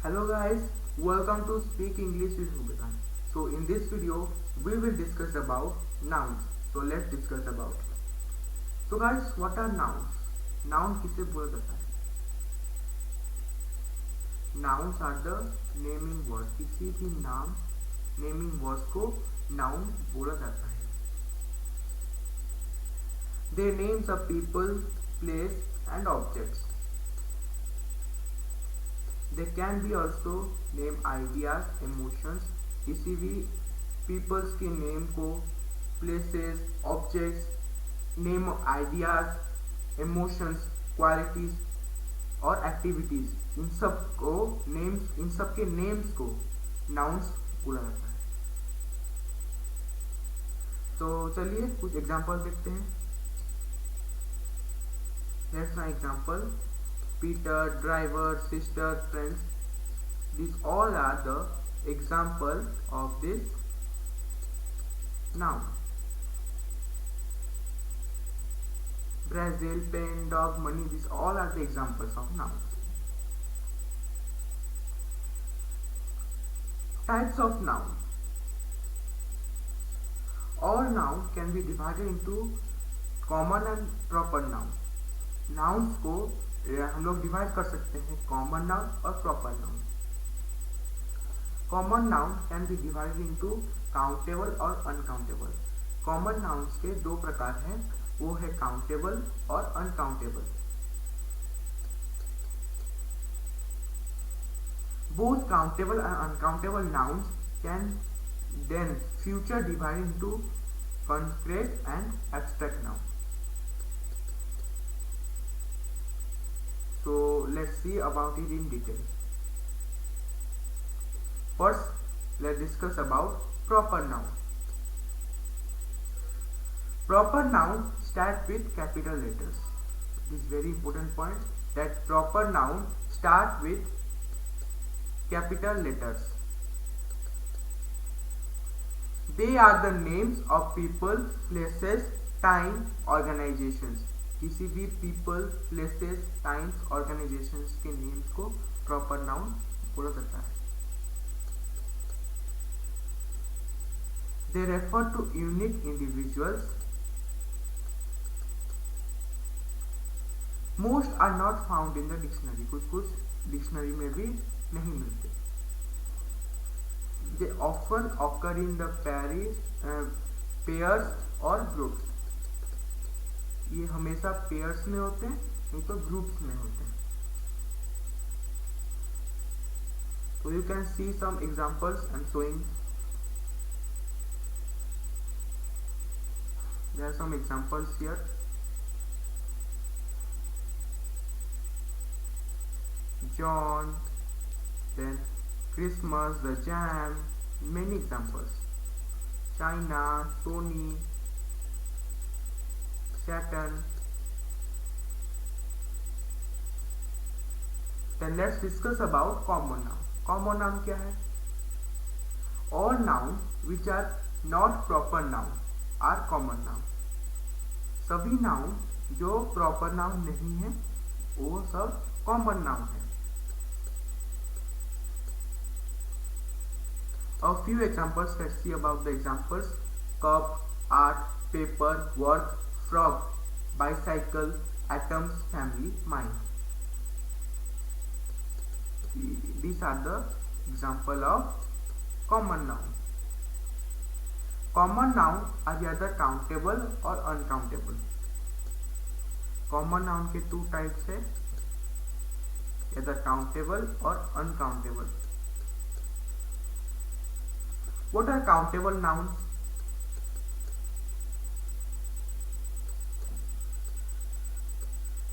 Hello guys, welcome to Speak English with Rubikan. So in this video, we will discuss about nouns. So let's discuss about. So guys, what are nouns? Noun किसे बोला जाता है? Nouns are the naming words. किसी भी नाम naming words को noun बोला जाता है. They names of people, place and objects. They can be also name ideas, emotions. किसी भी peoples के name को places, objects, name ideas, emotions, qualities और activities इन सब को names इन सब के names को nouns बोला जाता है. तो चलिए कुछ एग्जांपल देखते हैं. Here's my example. Peter, driver, sister, friends. These all are the example of this noun. Brazil, pen, dog, money. These all are the examples of nouns. Types of noun. All noun can be divided into common and proper noun. Nouns को हम लोग divide कर सकते हैं common noun और proper noun. Common noun can be divided into countable और uncountable. Common nouns के दो प्रकार हैं, वो है काउंटेबल और uncountable. Both countable and uncountable nouns can then future divide into concrete and abstract noun. So let's see about it in detail. First, let's discuss about proper noun. Proper noun start with capital letters. This is very important point, that proper noun start with capital letters. They are the names of people, places, time, organizations. किसी भी people, places, times, organizations के names को proper noun बोला जाता है. They refer to unique individuals. Most are not found in the dictionary. कुछ dictionary में भी नहीं मिलते. They often occur in the pairs or groups. ये हमेशा पेयर्स में होते हैं, नहीं तो ग्रुप्स में होते हैं. तो you can see some examples I am showing. There are some examples here. John, then Christmas, the jam, many examples. China, Tony, Saturn. Then let's discuss about common noun. Common noun क्या है? All noun which are not proper noun are common noun. सभी noun जो proper noun नहीं है वो सब common noun है. A few examples. Let's see about the examples. Cup, art, paper, work, frog, bicycle, atoms, family, mind. These are the example of common noun. Common noun are either countable or uncountable. Common noun के two types है, either countable or uncountable. What are countable nouns?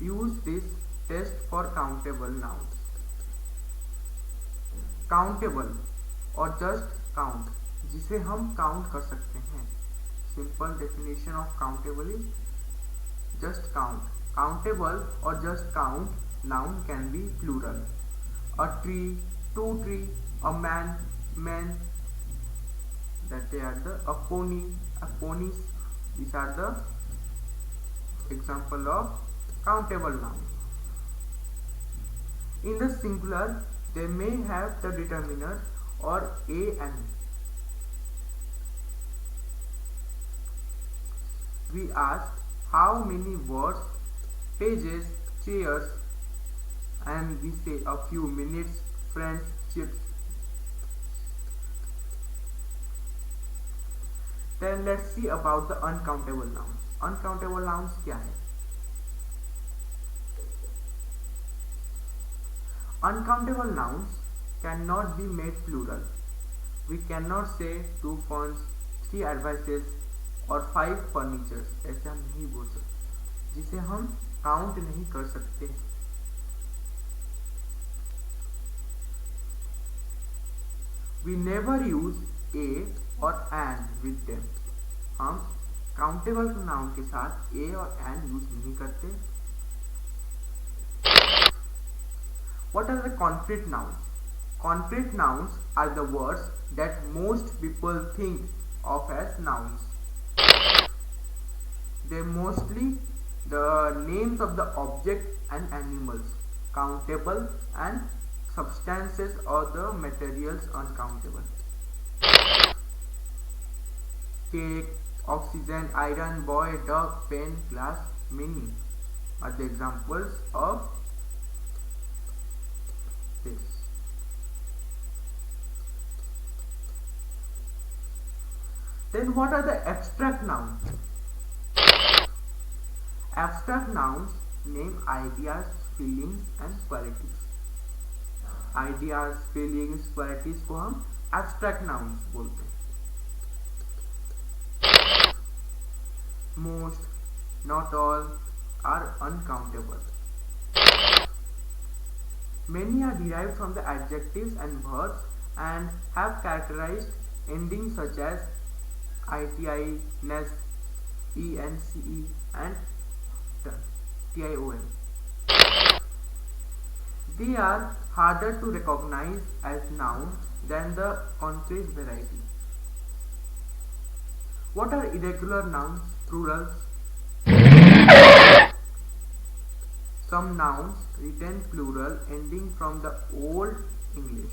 Use this test for countable nouns. Countable और just count, जिसे हम count कर सकते हैं. Simple definition of countable is just count. Countable or just count noun can be plural. A tree, two tree, a man, men. That they are a pony, a ponies. These are the example of countable noun. In the singular, They may have the determiners or a and e. We asked how many words, pages, chairs, and we say a few minutes, friends, chips. Then let's see about the uncountable nouns. Uncountable nouns क्या है? Uncountable nouns cannot be made plural. We cannot say 2 phones, 3 advices और 5 furnitures. ऐसे हम नहीं बोल सकते, जिसे हम काउंट नहीं कर सकते. We never use a और and with them. हम काउंटेबल नाउन के साथ a और and यूज नहीं करते. What are the concrete nouns? Concrete nouns are the words that most people think of as nouns. They mostly the names of the object and animals, countable, and substances or the materials uncountable. Cake, oxygen, iron, boy, dog, pen, glass, mini are the examples of this. Then what are the abstract nouns? Abstract nouns name ideas, feelings and qualities. Ideas, feelings, qualities को हम abstract nouns बोलते हैं. Most, not all are uncountable. Many are derived from the adjectives and verbs and have characterized endings such as iti, ness, ence, and tion. They are harder to recognize as nouns than the concrete variety. What are irregular nouns, plurals? Some nouns retain plural ending from the Old English.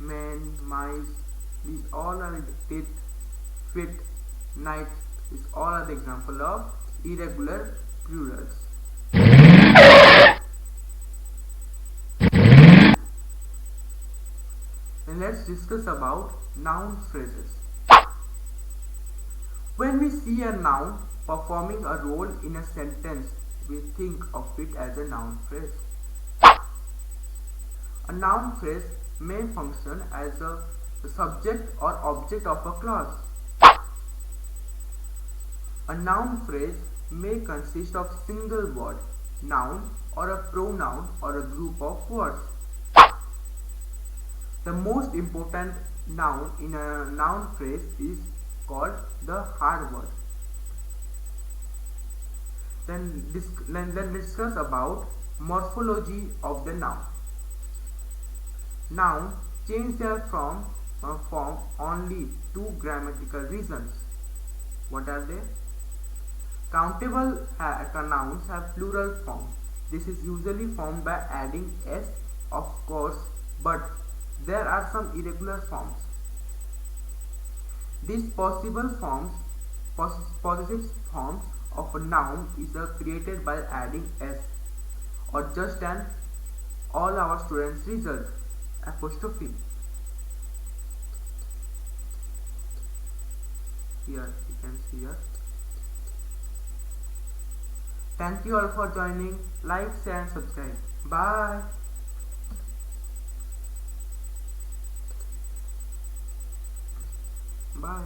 Men, mice, these all are teeth, fit, night, these all are the example of irregular plurals. Then let's discuss about noun phrases. When we see a noun performing a role in a sentence, we think of it as a noun phrase. A noun phrase may function as a subject or object of a clause. A noun phrase may consist of single word, noun, or a pronoun or a group of words. The most important noun in a noun phrase is called the hard word. Then discuss about morphology of the noun. Nouns change their form only two grammatical reasons. What are they? Countable nouns have plural form. This is usually formed by adding s, of course, but there are some irregular forms. These possible forms, possessive forms of a noun is created by adding s or just an all our students result apostrophe. Here you can see here. Thank you all for joining. Like, share and subscribe. Bye. Bye.